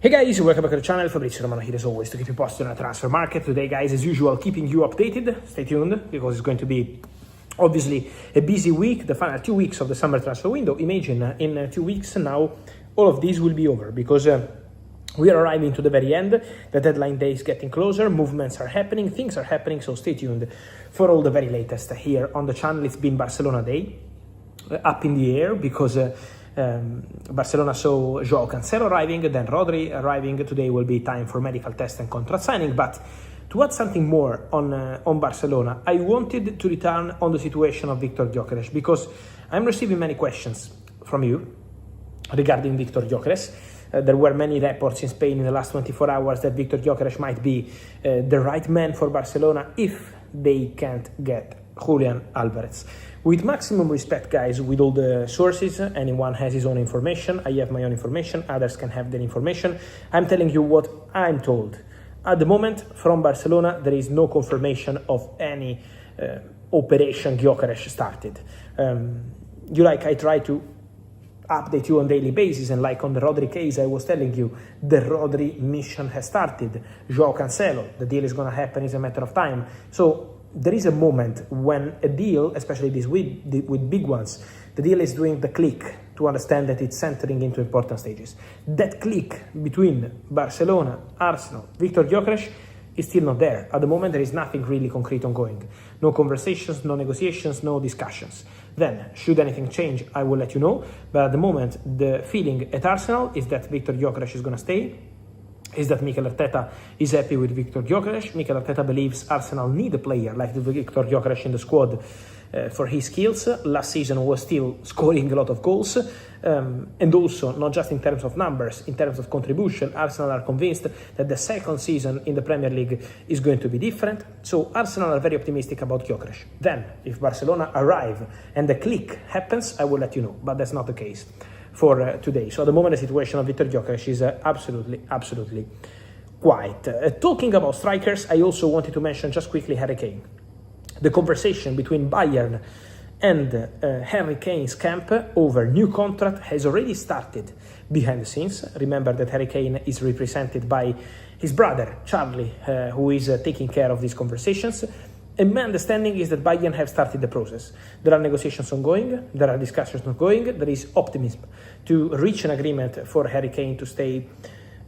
Hey guys, welcome back to the channel. Fabrizio Romano here as always to keep you posted on the transfer market. Today guys, as usual, keeping you updated. Stay tuned because it's going to be obviously a busy week, the final 2 weeks of the summer transfer window. Imagine in 2 weeks now, all of this will be over because we are arriving to the very end. The deadline day is getting closer, movements are happening, things are happening, so stay tuned for all the very latest here on the channel. It's been Barcelona day, up in the air because Barcelona saw João Cancelo arriving, then Rodri arriving. Today will be time for medical test and contract signing. But to add something more on Barcelona, I wanted to return on the situation of Gyökeres because I'm receiving many questions from you regarding Gyökeres. There were many reports in Spain in the last 24 hours that Gyökeres might be the right man for Barcelona if they can't get Julian Alvarez. With maximum respect, guys, with all the sources, anyone has his own information. I have my own information, others can have their information. I'm telling you what I'm told. At the moment, from Barcelona, there is no confirmation of any operation Gyökeres started. I try to update you on daily basis, and like on the Rodri case, I was telling you, the Rodri mission has started. João Cancelo, the deal is going to happen, is a matter of time. So there is a moment when a deal, especially this with big ones, the deal is doing the click to understand that it's entering into important stages. That click between Barcelona, Arsenal, Gyökeres is still not there. At the moment, there is nothing really concrete ongoing. No conversations, no negotiations, no discussions. Then, should anything change, I will let you know. But at the moment, the feeling at Arsenal is that Gyökeres is going to stay, is that Mikel Arteta is happy with Gyökeres. Mikel Arteta believes Arsenal need a player like Gyökeres in the squad for his skills. Last season was still scoring a lot of goals. And also, not just in terms of numbers, in terms of contribution, Arsenal are convinced that the second season in the Premier League is going to be different. So Arsenal are very optimistic about Gyökeres. Then, if Barcelona arrive and the click happens, I will let you know. But that's not the case for today. So at the moment, the situation of Gyökeres is absolutely quiet. Talking about strikers, I also wanted to mention just quickly Harry Kane. The conversation between Bayern and Harry Kane's camp over new contract has already started behind the scenes. Remember that Harry Kane is represented by his brother, Charlie, who is taking care of these conversations. And my understanding is that Bayern have started the process. There are negotiations ongoing, there are discussions ongoing, there is optimism to reach an agreement for Harry Kane to stay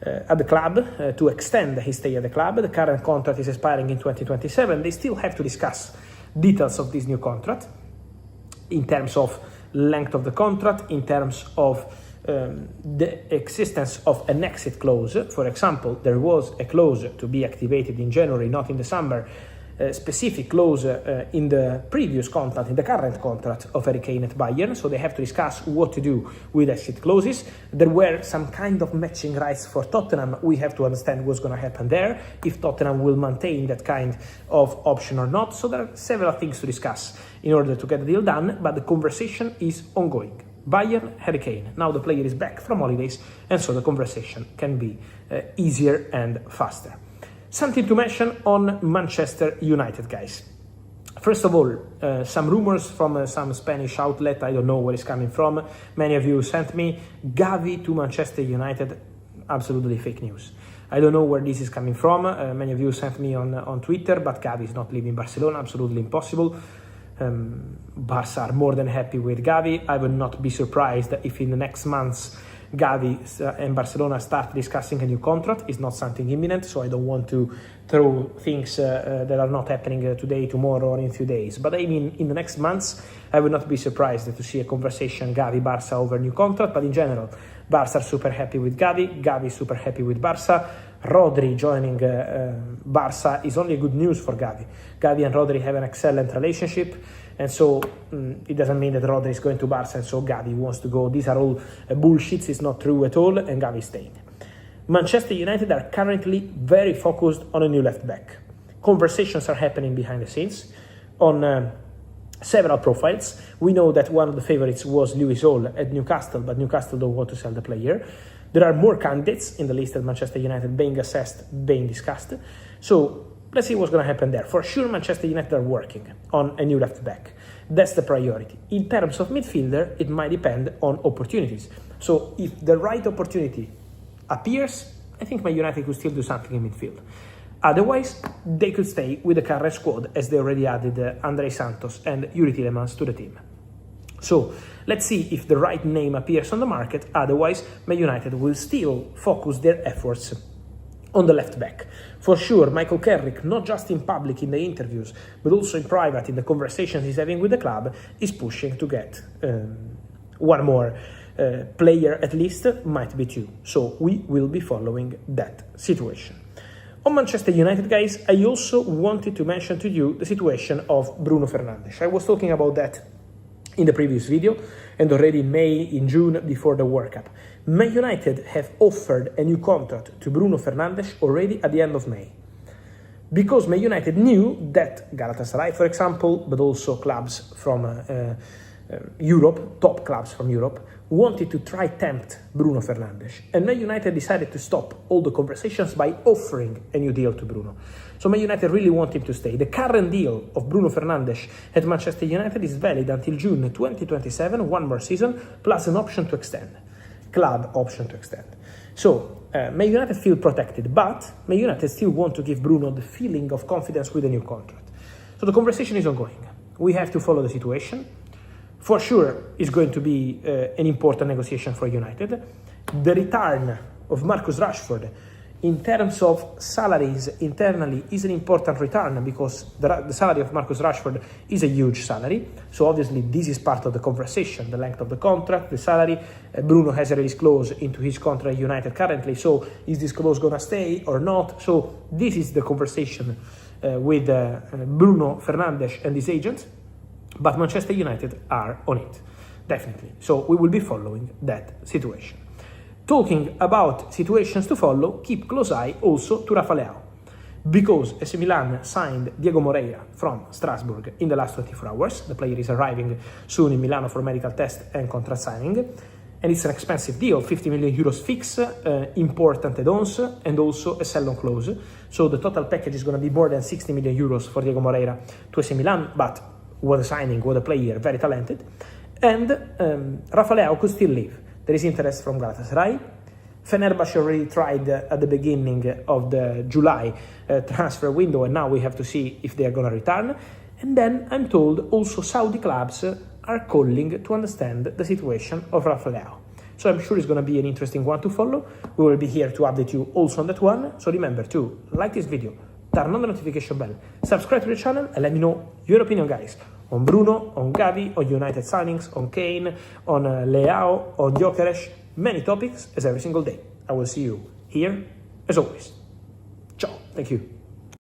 at the club, to extend his stay at the club. The current contract is expiring in 2027. They still have to discuss details of this new contract in terms of length of the contract, in terms of the existence of an exit clause. For example, there was a clause to be activated in January, not in December. A specific clause in the previous contract, in the current contract of Harry Kane at Bayern, so they have to discuss what to do with exit clauses. There were some kind of matching rights for Tottenham. We have to understand what's going to happen there, if Tottenham will maintain that kind of option or not. So there are several things to discuss in order to get the deal done, but the conversation is ongoing. Bayern, Harry Kane. Now the player is back from holidays, and so the conversation can be easier and faster. Something to mention on Manchester United, guys. First of all, some rumors from some Spanish outlet, I don't know where it's coming from. Many of you sent me Gavi to Manchester United, absolutely fake news. I don't know where this is coming from. Many of you sent me on Twitter, but Gavi is not leaving Barcelona, absolutely impossible. Barça are more than happy with Gavi. I will not be surprised if in the next months Gavi and Barcelona start discussing a new contract. It's not something imminent, so I don't want to throw things that are not happening today, tomorrow, or in a few days. But I mean, in the next months, I would not be surprised to see a conversation Gavi-Barça over new contract. But in general, Barça are super happy with Gavi. Gavi is super happy with Barça. Rodri joining Barça is only good news for Gavi. Gavi and Rodri have an excellent relationship. And so it doesn't mean that Rodri is going to Barça and so Gavi wants to go. These are all bullshits. It's not true at all, and Gavi is staying. Manchester United are currently very focused on a new left back. Conversations are happening behind the scenes on several profiles. We know that one of the favorites was Lewis Hall at Newcastle, but Newcastle don't want to sell the player. There are more candidates in the list at Manchester United being assessed, being discussed. So let's see what's going to happen there. For sure, Manchester United are working on a new left back. That's the priority. In terms of midfielder, it might depend on opportunities. So if the right opportunity appears, I think Man United could still do something in midfield. Otherwise, they could stay with the current squad as they already added Andrei Santos and Yuri Tielemans to the team. So let's see if the right name appears on the market. Otherwise, Man United will still focus their efforts on the left back. For sure, Michael Carrick, not just in public in the interviews, but also in private in the conversations he's having with the club, is pushing to get one more player at least, might be two. So we will be following that situation. On Manchester United, guys, I also wanted to mention to you the situation of Bruno Fernandes. I was talking about that in the previous video, and already in May, in June, before the World Cup. Man United have offered a new contract to Bruno Fernandes already at the end of May. Because Man United knew that Galatasaray, for example, but also clubs from Europe, top clubs from Europe, wanted to try tempt Bruno Fernandes. And Man United decided to stop all the conversations by offering a new deal to Bruno. So Man United really want him to stay. The current deal of Bruno Fernandes at Manchester United is valid until June 2027, one more season, plus an option to extend. Club option to extend. So Man United feel protected, but Man United still want to give Bruno the feeling of confidence with a new contract. So the conversation is ongoing. We have to follow the situation. For sure, it's going to be an important negotiation for United. The return of Marcus Rashford in terms of salaries internally is an important return because the salary of Marcus Rashford is a huge salary. So obviously this is part of the conversation, the length of the contract, the salary. Bruno has a release clause into his contract at United currently. So is this clause going to stay or not? So this is the conversation with Bruno Fernandes and his agents. But Manchester United are on it, definitely. So we will be following that situation. Talking about situations to follow, keep close eye also to Rafael Leão. Because AC Milan signed Diego Moreira from Strasbourg in the last 24 hours. The player is arriving soon in Milano for medical test and contract signing. And it's an expensive deal, 50 million euros fix, important add-ons, and also a sell-on clause. So the total package is going to be more than 60 million euros for Diego Moreira to AC Milan, but what a signing, what a player, very talented. And Rafael Leão could still leave. There is interest from Galatasaray. Fenerbahce already tried at the beginning of the July transfer window, and now we have to see if they are going to return. And then I'm told also Saudi clubs are calling to understand the situation of Rafael Leão. So I'm sure it's going to be an interesting one to follow. We will be here to update you also on that one. So remember to like this video, turn on the notification bell, subscribe to the channel, and let me know your opinion, guys, on Bruno, on Gavi, on United signings, on Kane, on Leão, on Gyökeres, many topics as every single day. I will see you here as always. Ciao. Thank you.